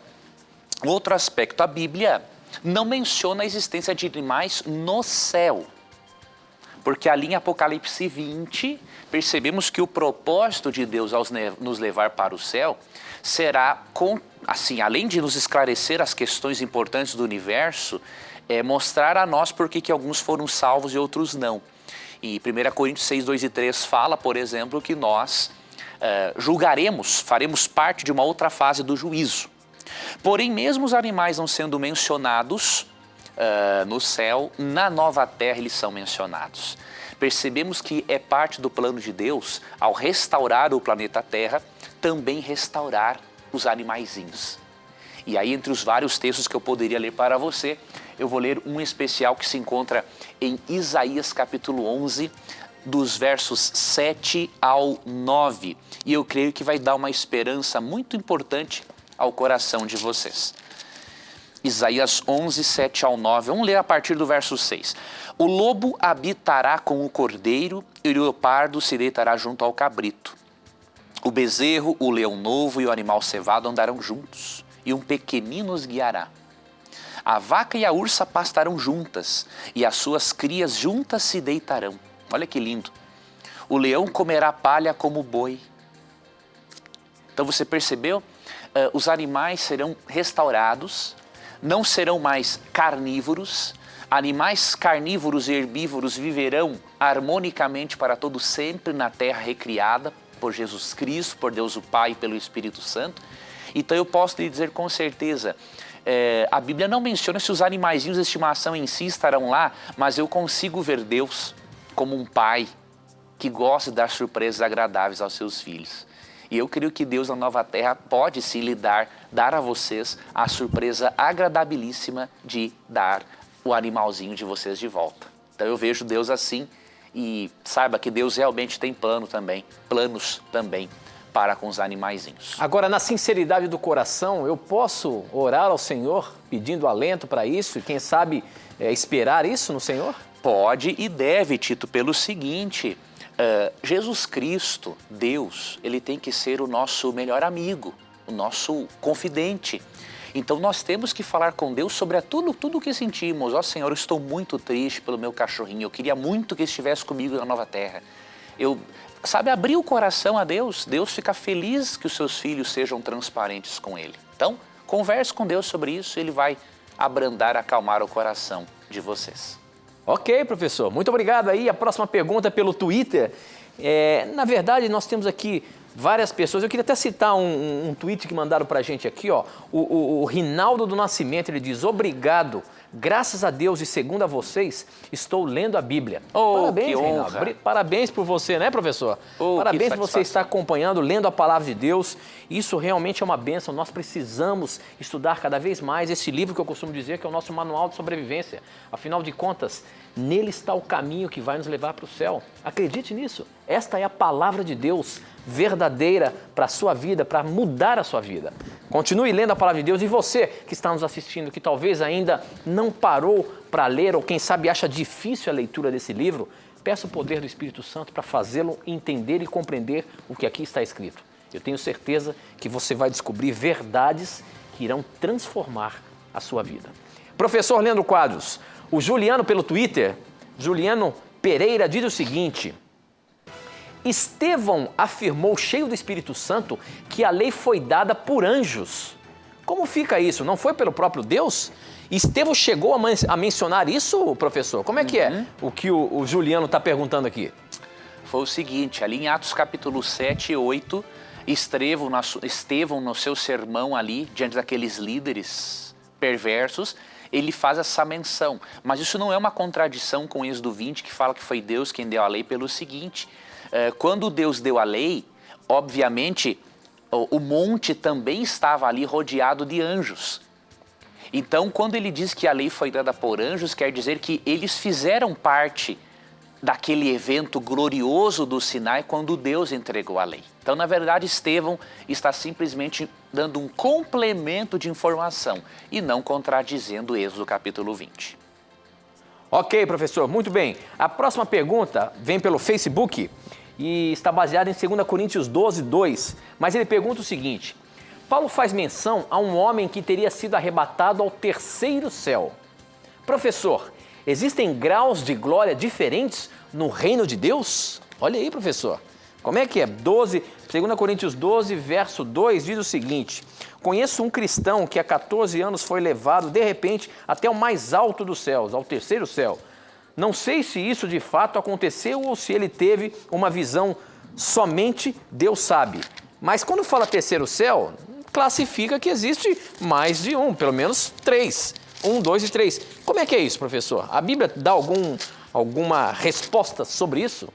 outro aspecto, a Bíblia não menciona a existência de animais no céu. Porque ali em Apocalipse 20, percebemos que o propósito de Deus ao nos levar para o céu será, assim, além de nos esclarecer as questões importantes do universo, mostrar a nós por que alguns foram salvos e outros não. E 1 Coríntios 6, 2 e 3 fala, por exemplo, que nós julgaremos, faremos parte de uma outra fase do juízo. Porém, mesmo os animais não sendo mencionados no céu, na nova terra eles são mencionados. Percebemos que é parte do plano de Deus, ao restaurar o planeta Terra, também restaurar os animaizinhos. E aí, entre os vários textos que eu poderia ler para você, eu vou ler um especial que se encontra em Isaías capítulo 11, dos versos 7 ao 9. E eu creio que vai dar uma esperança muito importante ao coração de vocês. Isaías 11, 7 ao 9. Vamos ler a partir do verso 6. O lobo habitará com o cordeiro e o leopardo se deitará junto ao cabrito. O bezerro, o leão novo e o animal cevado andarão juntos, e um pequenino os guiará. A vaca e a ursa pastarão juntas, e as suas crias juntas se deitarão. Olha que lindo. O leão comerá palha como o boi. Então você percebeu? Os animais serão restaurados, não serão mais carnívoros. Animais carnívoros e herbívoros viverão harmonicamente para todo sempre na terra recriada por Jesus Cristo, por Deus o Pai e pelo Espírito Santo. Então eu posso lhe dizer com certeza, a Bíblia não menciona se os animaizinhos de estimação em si estarão lá, mas eu consigo ver Deus como um pai que gosta de dar surpresas agradáveis aos seus filhos. E eu creio que Deus na nova terra pode sim lhe dar a vocês a surpresa agradabilíssima de dar o animalzinho de vocês de volta. Então eu vejo Deus assim e saiba que Deus realmente tem planos também para com os animaizinhos. Agora, na sinceridade do coração, eu posso orar ao Senhor pedindo alento para isso e quem sabe esperar isso no Senhor? Pode e deve, Tito, pelo seguinte, Jesus Cristo, Deus, ele tem que ser o nosso melhor amigo, o nosso confidente. Então nós temos que falar com Deus sobre tudo o que sentimos. Ó Senhor, eu estou muito triste pelo meu cachorrinho, eu queria muito que estivesse comigo na nova terra. Abrir o coração a Deus, Deus fica feliz que os seus filhos sejam transparentes com Ele. Então, converse com Deus sobre isso, Ele vai abrandar, acalmar o coração de vocês. Ok, professor. Muito obrigado aí. A próxima pergunta é pelo Twitter. Na verdade, nós temos aqui várias pessoas. Eu queria até citar um tweet que mandaram pra gente aqui, ó. O Rinaldo do Nascimento, ele diz: obrigado, graças a Deus e segundo a vocês, estou lendo a Bíblia. Parabéns, que honra. Rinaldo. Parabéns por você, né, professor? Parabéns por você satisfação. estar acompanhando, lendo a palavra de Deus. Isso realmente é uma bênção. Nós precisamos estudar cada vez mais esse livro que eu costumo dizer que é o nosso manual de sobrevivência. Afinal de contas, nele está o caminho que vai nos levar para o céu. Acredite nisso. Esta é a palavra de Deus verdadeira para a sua vida, para mudar a sua vida. Continue lendo a palavra de Deus. E você que está nos assistindo, que talvez ainda não parou para ler ou quem sabe acha difícil a leitura desse livro, peça o poder do Espírito Santo para fazê-lo entender e compreender o que aqui está escrito. Eu tenho certeza que você vai descobrir verdades que irão transformar a sua vida. Professor Leandro Quadros, o Juliano pelo Twitter, Juliano Pereira, diz o seguinte: Estevão afirmou, cheio do Espírito Santo, que a lei foi dada por anjos. Como fica isso? Não foi pelo próprio Deus? Estevão chegou a mencionar isso, professor? Como é que é o que o Juliano está perguntando aqui? Foi o seguinte, ali em Atos capítulo 7 e 8, Estevão, no seu sermão ali, diante daqueles líderes perversos, ele faz essa menção. Mas isso não é uma contradição com Êxodo 20, que fala que foi Deus quem deu a lei, pelo seguinte: quando Deus deu a lei, obviamente, o monte também estava ali rodeado de anjos. Então, quando ele diz que a lei foi dada por anjos, quer dizer que eles fizeram parte daquele evento glorioso do Sinai quando Deus entregou a lei. Então, na verdade, Estevão está simplesmente dando um complemento de informação e não contradizendo Êxodo capítulo 20. Ok, professor, muito bem. A próxima pergunta vem pelo Facebook e está baseada em 2 Coríntios 12, 2. Mas ele pergunta o seguinte: Paulo faz menção a um homem que teria sido arrebatado ao terceiro céu. Professor, existem graus de glória diferentes no reino de Deus? Olha aí, professor. Como é que é? 2 Coríntios 12, verso 2, diz o seguinte: Conheço um cristão que há 14 anos foi levado, de repente, até o mais alto dos céus, ao terceiro céu. Não sei se isso de fato aconteceu ou se ele teve uma visão, somente Deus sabe. Mas quando fala terceiro céu, classifica que existe mais de um, pelo menos 3. 1, 2 e 3. Como é que é isso, professor? A Bíblia dá alguma resposta sobre isso?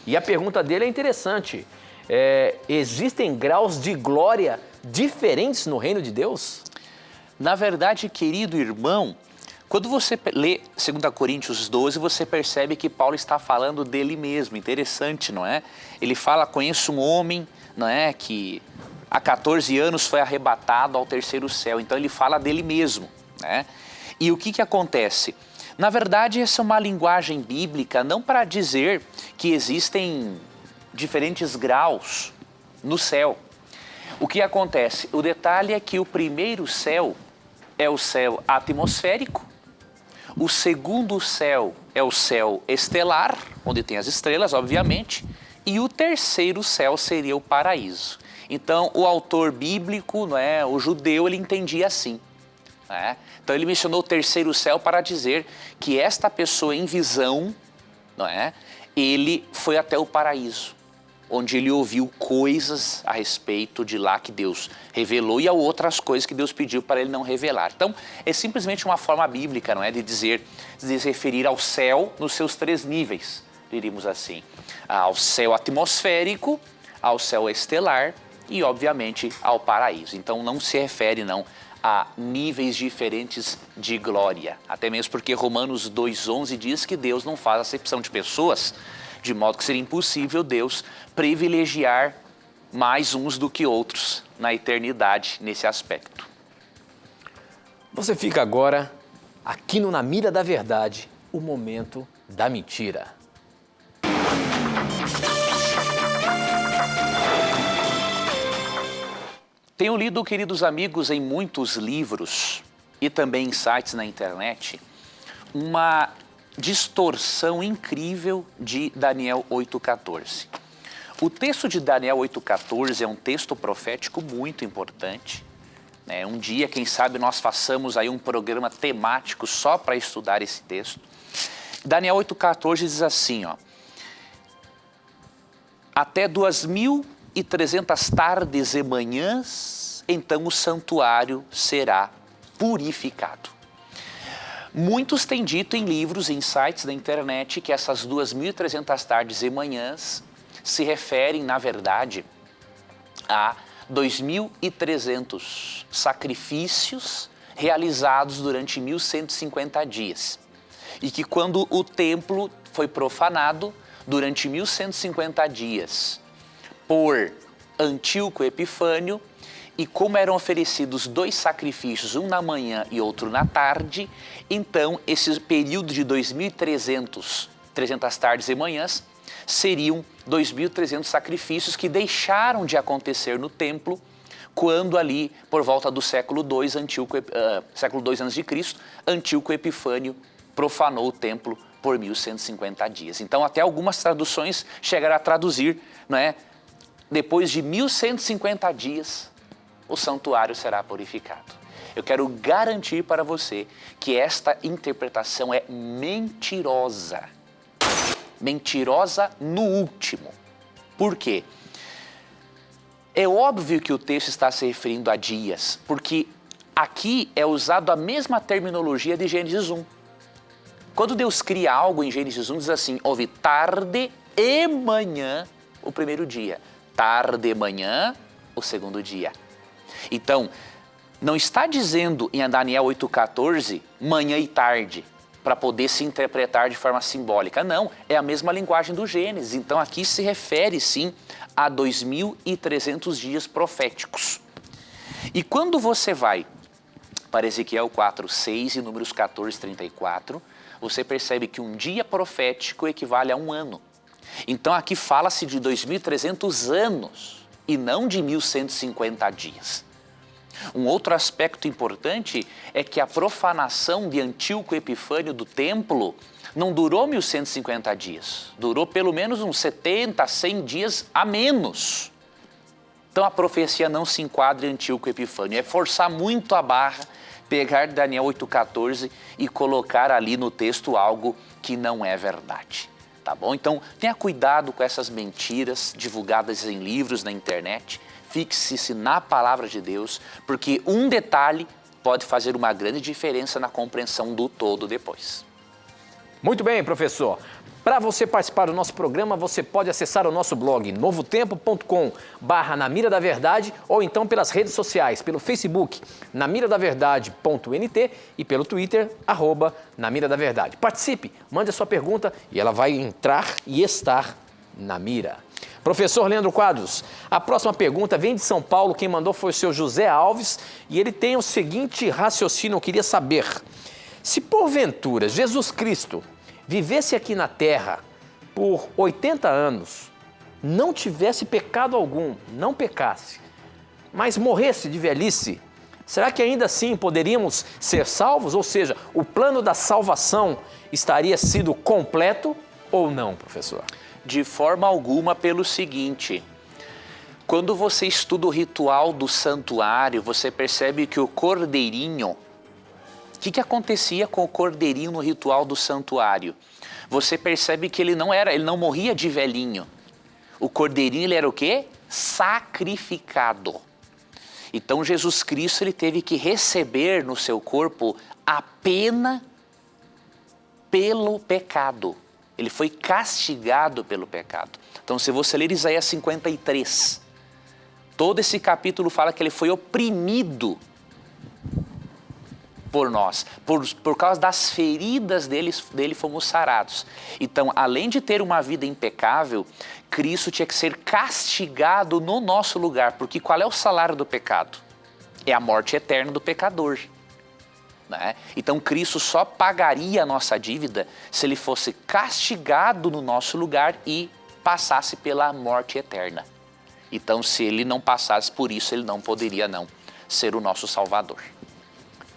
E a pergunta dele é interessante. Existem graus de glória diferentes no reino de Deus? Na verdade, querido irmão, quando você lê 2 Coríntios 12, você percebe que Paulo está falando dele mesmo. Interessante, não é? Ele fala: conheço um homem, não é, que há 14 anos foi arrebatado ao terceiro céu. Então ele fala dele mesmo, né? E o que acontece? Na verdade, essa é uma linguagem bíblica não para dizer que existem diferentes graus no céu. O que acontece? O detalhe é que o primeiro céu é o céu atmosférico, o segundo céu é o céu estelar, onde tem as estrelas, obviamente, e o terceiro céu seria o paraíso. Então, o autor bíblico, não é, o judeu, ele entendia assim. Então ele mencionou o terceiro céu para dizer que esta pessoa em visão, não é, ele foi até o paraíso. onde ele ouviu coisas a respeito de lá que Deus revelou e outras coisas que Deus pediu para ele não revelar. Então, é simplesmente uma forma bíblica, não é, de dizer, de se referir ao céu nos seus 3 níveis, diríamos assim. Ao céu atmosférico, ao céu estelar e, obviamente, ao paraíso. Então, não se refere, não, a níveis diferentes de glória. Até mesmo porque Romanos 2,11 diz que Deus não faz acepção de pessoas, de modo que seria impossível Deus privilegiar mais uns do que outros na eternidade nesse aspecto. Você fica agora aqui no Na Mira da Verdade, o momento da mentira. Tenho lido, queridos amigos, em muitos livros e também em sites na internet, uma distorção incrível de Daniel 8,14. O texto de Daniel 8,14 é um texto profético muito importante. Né? Um dia, quem sabe, nós façamos aí um programa temático só para estudar esse texto. Daniel 8,14 diz assim, ó, até 2.300 tardes e manhãs, então o santuário será purificado. Muitos têm dito em livros, em sites da internet, que essas 2.300 tardes e manhãs se referem, na verdade, a 2.300 sacrifícios realizados durante 1.150 dias. E que quando o templo foi profanado, durante 1.150 dias, por Antíoco Epifânio, e como eram oferecidos 2 sacrifícios, um na manhã e outro na tarde, então esse período de 2.300 tardes e manhãs seriam 2.300 sacrifícios que deixaram de acontecer no templo quando ali, por volta do século II a.C., Antíoco Epifânio profanou o templo por 1.150 dias. Então até algumas traduções chegaram a traduzir, né, depois de 1.150 dias, o santuário será purificado. Eu quero garantir para você que esta interpretação é mentirosa. Mentirosa no último. Por quê? É óbvio que o texto está se referindo a dias, porque aqui é usado a mesma terminologia de Gênesis 1. Quando Deus cria algo em Gênesis 1, diz assim, houve tarde e manhã o primeiro dia, tarde e manhã o segundo dia. Então, não está dizendo em Daniel 8,14, manhã e tarde, para poder se interpretar de forma simbólica. Não, é a mesma linguagem do Gênesis. Então, aqui se refere, sim, a 2.300 dias proféticos. E quando você vai para Ezequiel 4,6 e Números 14,34, você percebe que um dia profético equivale a um ano. Então, aqui fala-se de 2.300 anos e não de 1.150 dias. Um outro aspecto importante é que a profanação de Antíoco Epifânio do templo não durou 1.150 dias, durou pelo menos uns 70, 100 dias a menos. Então a profecia não se enquadra em Antíoco Epifânio, é forçar muito a barra, pegar Daniel 8,14 e colocar ali no texto algo que não é verdade. Tá bom? Então tenha cuidado com essas mentiras divulgadas em livros na internet. Fixe-se na palavra de Deus, porque um detalhe pode fazer uma grande diferença na compreensão do todo depois. Muito bem, professor. Para você participar do nosso programa, você pode acessar o nosso blog novotempo.com/Na Mira da Verdade ou então pelas redes sociais, pelo Facebook namiradaverdade.nt e pelo Twitter @Na Mira da Verdade. Participe, mande a sua pergunta e ela vai entrar e estar na mira. Professor Leandro Quadros, a próxima pergunta vem de São Paulo, quem mandou foi o seu José Alves e ele tem o seguinte raciocínio, eu queria saber, se porventura Jesus Cristo vivesse aqui na Terra por 80 anos, não tivesse pecado algum, não pecasse, mas morresse de velhice, será que ainda assim poderíamos ser salvos? Ou seja, o plano da salvação estaria sido completo ou não, professor? De forma alguma, pelo seguinte, quando você estuda o ritual do santuário, você percebe que o cordeirinho, o que acontecia com o cordeirinho no ritual do santuário? Você percebe que ele não morria de velhinho. O cordeirinho, ele era o quê? Sacrificado. Então Jesus Cristo, ele teve que receber no seu corpo a pena pelo pecado. Ele foi castigado pelo pecado. Então, se você ler Isaías 53, todo esse capítulo fala que ele foi oprimido por nós. Por causa das feridas dele fomos sarados. Então, além de ter uma vida impecável, Cristo tinha que ser castigado no nosso lugar. Porque qual é o salário do pecado? É a morte eterna do pecador. Né? Então, Cristo só pagaria a nossa dívida se ele fosse castigado no nosso lugar e passasse pela morte eterna. Então, se ele não passasse por isso, ele não poderia não ser o nosso Salvador.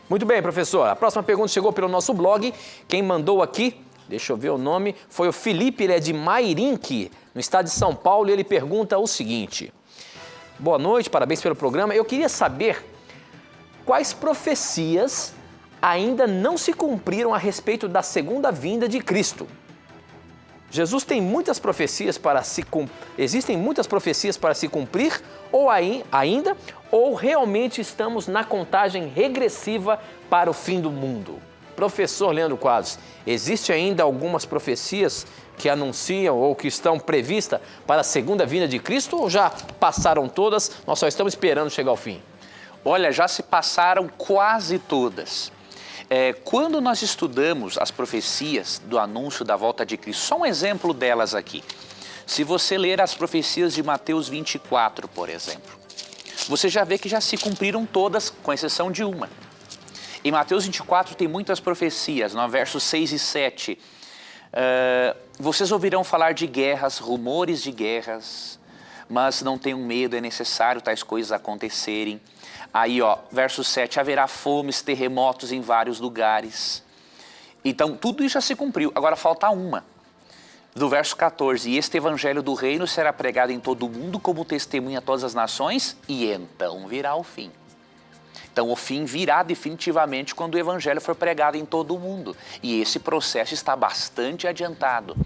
Muito bem, professor. A próxima pergunta chegou pelo nosso blog. Quem mandou aqui, deixa eu ver o nome, foi o Felipe, ele é de Mairinque, no estado de São Paulo, e ele pergunta o seguinte. Boa noite, parabéns pelo programa. Eu queria saber quais profecias ainda não se cumpriram a respeito da segunda vinda de Cristo. Jesus tem muitas profecias para se cumprir, existem muitas profecias para se cumprir, ou ainda, ou realmente estamos na contagem regressiva para o fim do mundo? Professor Leandro Quadros, existe ainda algumas profecias que anunciam ou que estão previstas para a segunda vinda de Cristo, ou já passaram todas, nós só estamos esperando chegar ao fim? Olha, já se passaram quase todas. Quando nós estudamos as profecias do anúncio da volta de Cristo, só um exemplo delas aqui. Se você ler as profecias de Mateus 24, por exemplo, você já vê que já se cumpriram todas, com exceção de uma. Em Mateus 24 tem muitas profecias, no versos 6 e 7. Vocês ouvirão falar de guerras, rumores de guerras, mas não tenham medo, é necessário tais coisas acontecerem. Aí, verso 7, haverá fomes, terremotos em vários lugares. Então, tudo isso já se cumpriu. Agora, falta uma. Do verso 14, e este evangelho do reino será pregado em todo o mundo como testemunha a todas as nações, e então virá o fim. Então, o fim virá definitivamente quando o evangelho for pregado em todo o mundo. E esse processo está bastante adiantado.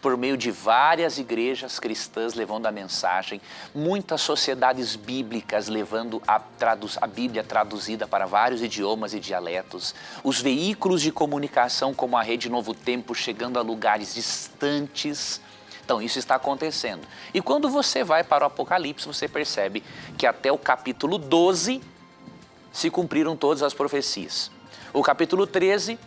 Por meio de várias igrejas cristãs levando a mensagem, muitas sociedades bíblicas levando a Bíblia traduzida para vários idiomas e dialetos, os veículos de comunicação como a Rede Novo Tempo chegando a lugares distantes. Então isso está acontecendo. E quando você vai para o Apocalipse, você percebe que até o capítulo 12 se cumpriram todas as profecias. O capítulo 13...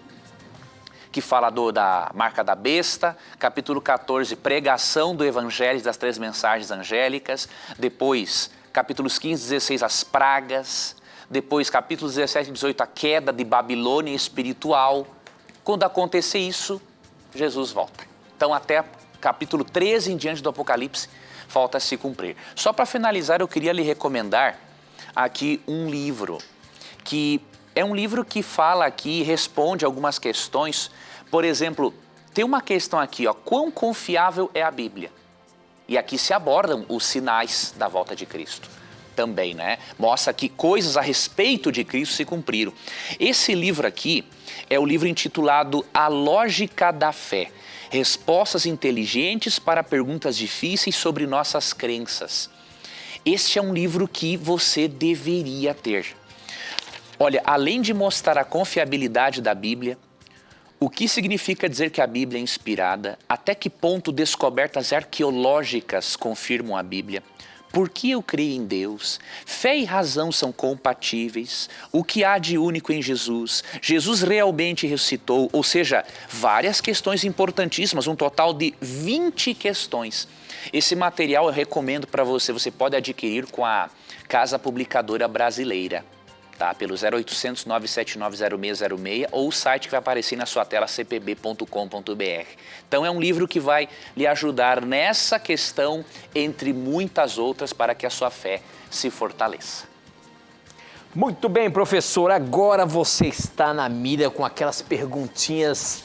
que fala da marca da besta, capítulo 14, pregação do evangelho das 3 mensagens angélicas, depois capítulos 15 e 16, as pragas, depois capítulos 17 e 18, a queda de Babilônia espiritual. Quando acontecer isso, Jesus volta. Então até capítulo 13 em diante do Apocalipse, falta se cumprir. Só para finalizar, eu queria lhe recomendar aqui um livro, que é um livro que fala aqui, responde algumas questões. Por exemplo, tem uma questão aqui, quão confiável é a Bíblia? E aqui se abordam os sinais da volta de Cristo também, né? Mostra que coisas a respeito de Cristo se cumpriram. Esse livro aqui é o livro intitulado A Lógica da Fé. Respostas inteligentes para perguntas difíceis sobre nossas crenças. Este é um livro que você deveria ter. Olha, além de mostrar a confiabilidade da Bíblia, o que significa dizer que a Bíblia é inspirada, até que ponto descobertas arqueológicas confirmam a Bíblia, por que eu creio em Deus, fé e razão são compatíveis, o que há de único em Jesus, Jesus realmente ressuscitou, ou seja, várias questões importantíssimas, um total de 20 questões. Esse material eu recomendo para você, você pode adquirir com a Casa Publicadora Brasileira. Tá? Pelo 0800 979 0606 ou o site que vai aparecer na sua tela, cpb.com.br. Então é um livro que vai lhe ajudar nessa questão, entre muitas outras, para que a sua fé se fortaleça. Muito bem, professor, agora você está na mira com aquelas perguntinhas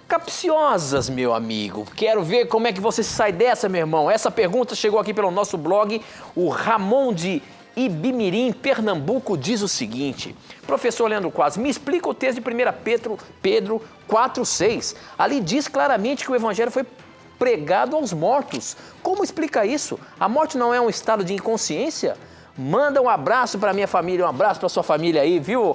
capciosas, meu amigo. Quero ver como é que você sai dessa, meu irmão. Essa pergunta chegou aqui pelo nosso blog, o Ramon de Ibimirim, Pernambuco, diz o seguinte: professor Leandro Quadros, me explica o texto de 1 Pedro 4,6. Ali diz claramente que o evangelho foi pregado aos mortos. Como explica isso? A morte não é um estado de inconsciência? Manda um abraço para minha família, um abraço para sua família aí, viu,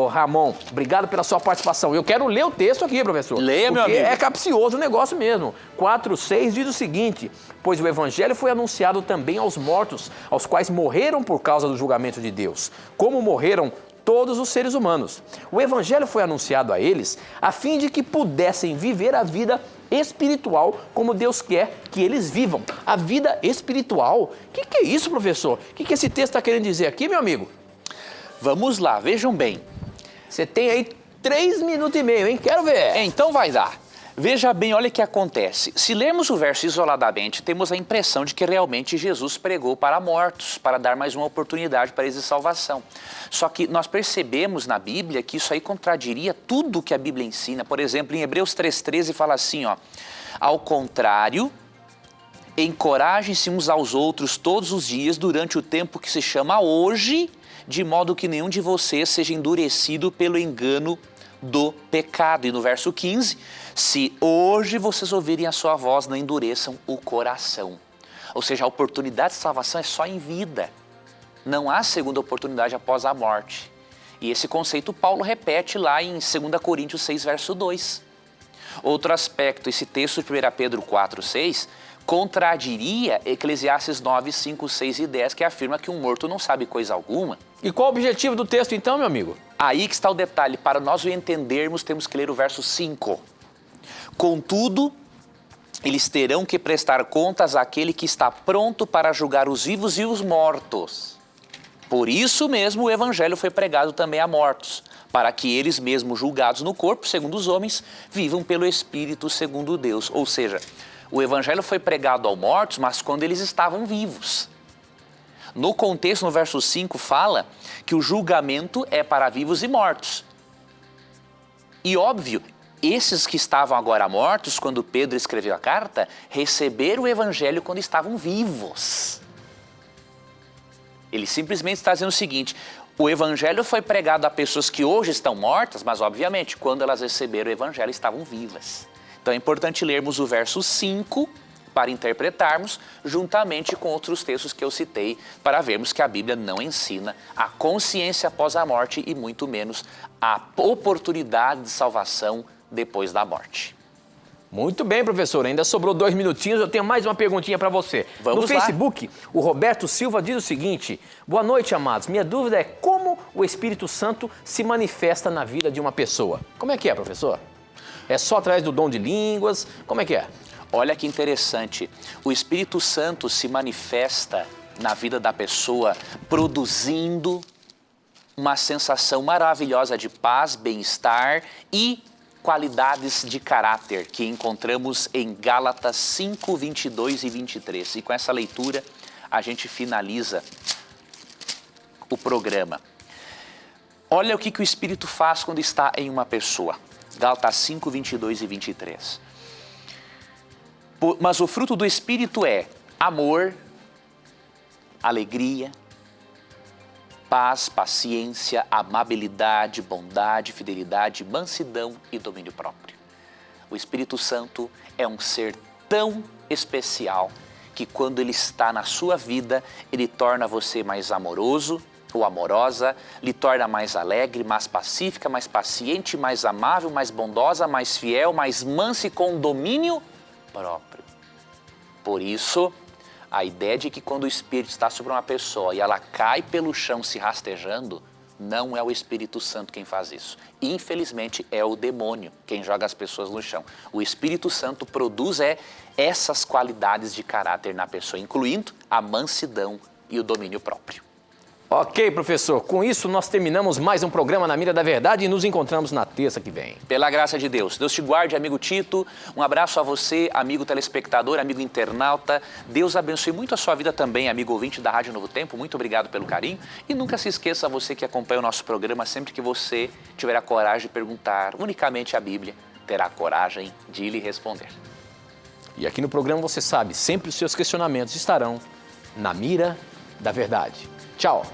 Ramon? Obrigado pela sua participação. Eu quero ler o texto aqui, professor. Leia, meu amigo. É capcioso o negócio mesmo. 4:6 diz o seguinte: pois o evangelho foi anunciado também aos mortos, aos quais morreram por causa do julgamento de Deus, como morreram todos os seres humanos. O evangelho foi anunciado a eles a fim de que pudessem viver a vida espiritual como Deus quer que eles vivam. A vida espiritual. O que é isso, professor? O que esse texto está querendo dizer aqui, meu amigo? Vamos lá, vejam bem. Você tem aí 3 minutos e meio, hein? Quero ver. Então vai dar. Veja bem, olha o que acontece. Se lermos o verso isoladamente, temos a impressão de que realmente Jesus pregou para mortos, para dar mais uma oportunidade para eles de salvação. Só que nós percebemos na Bíblia que isso aí contradiria tudo que a Bíblia ensina. Por exemplo, em Hebreus 3:13 fala assim, ó: ao contrário, encorajem-se uns aos outros todos os dias durante o tempo que se chama hoje, de modo que nenhum de vocês seja endurecido pelo engano do pecado. E no verso 15, se hoje vocês ouvirem a sua voz, não endureçam o coração. Ou seja, a oportunidade de salvação é só em vida. Não há segunda oportunidade após a morte. E esse conceito Paulo repete lá em 2 Coríntios 6, verso 2. Outro aspecto, esse texto de 1 Pedro 4:6 contradiria Eclesiastes 9, 5, 6 e 10, que afirma que um morto não sabe coisa alguma. E qual o objetivo do texto então, meu amigo? Aí que está o detalhe. Para nós o entendermos, temos que ler o verso 5. Contudo, eles terão que prestar contas àquele que está pronto para julgar os vivos e os mortos. Por isso mesmo o evangelho foi pregado também a mortos, para que eles mesmos julgados no corpo, segundo os homens, vivam pelo Espírito, segundo Deus. Ou seja, o evangelho foi pregado aos mortos, mas quando eles estavam vivos. No contexto, no verso 5, fala que o julgamento é para vivos e mortos. E óbvio, esses que estavam agora mortos, quando Pedro escreveu a carta, receberam o evangelho quando estavam vivos. Ele simplesmente está dizendo o seguinte: o evangelho foi pregado a pessoas que hoje estão mortas, mas obviamente, quando elas receberam o evangelho, estavam vivas. Então é importante lermos o verso 5 para interpretarmos, juntamente com outros textos que eu citei, para vermos que a Bíblia não ensina a consciência após a morte e muito menos a oportunidade de salvação depois da morte. Muito bem, professor. Ainda sobrou 2 minutinhos. Eu tenho mais uma perguntinha para você. Vamos no Facebook, o Roberto Silva diz o seguinte: boa noite, amados. Minha dúvida é como o Espírito Santo se manifesta na vida de uma pessoa. Como é que é, professor? É só através do dom de línguas? Como é que é? Olha que interessante. O Espírito Santo se manifesta na vida da pessoa produzindo uma sensação maravilhosa de paz, bem-estar e qualidades de caráter que encontramos em Gálatas 5, 22 e 23. E com essa leitura a gente finaliza o programa. Olha o que o Espírito faz quando está em uma pessoa. Gálatas 5, 22 e 23. Mas o fruto do Espírito é amor, alegria, paz, paciência, amabilidade, bondade, fidelidade, mansidão e domínio próprio. O Espírito Santo é um ser tão especial que quando ele está na sua vida, ele torna você mais amoroso ou amorosa, lhe torna mais alegre, mais pacífica, mais paciente, mais amável, mais bondosa, mais fiel, mais mansa e com domínio próprio. Por isso, a ideia de que quando o Espírito está sobre uma pessoa e ela cai pelo chão se rastejando, não é o Espírito Santo quem faz isso. Infelizmente, é o demônio quem joga as pessoas no chão. O Espírito Santo produz essas qualidades de caráter na pessoa, incluindo a mansidão e o domínio próprio. Ok, professor. Com isso, nós terminamos mais um programa Na Mira da Verdade e nos encontramos na terça que vem. Pela graça de Deus. Deus te guarde, amigo Tito. Um abraço a você, amigo telespectador, amigo internauta. Deus abençoe muito a sua vida também, amigo ouvinte da Rádio Novo Tempo. Muito obrigado pelo carinho. E nunca se esqueça, você que acompanha o nosso programa, sempre que você tiver a coragem de perguntar unicamente a Bíblia, terá a coragem de lhe responder. E aqui no programa, você sabe, sempre os seus questionamentos estarão na mira da verdade. Tchau!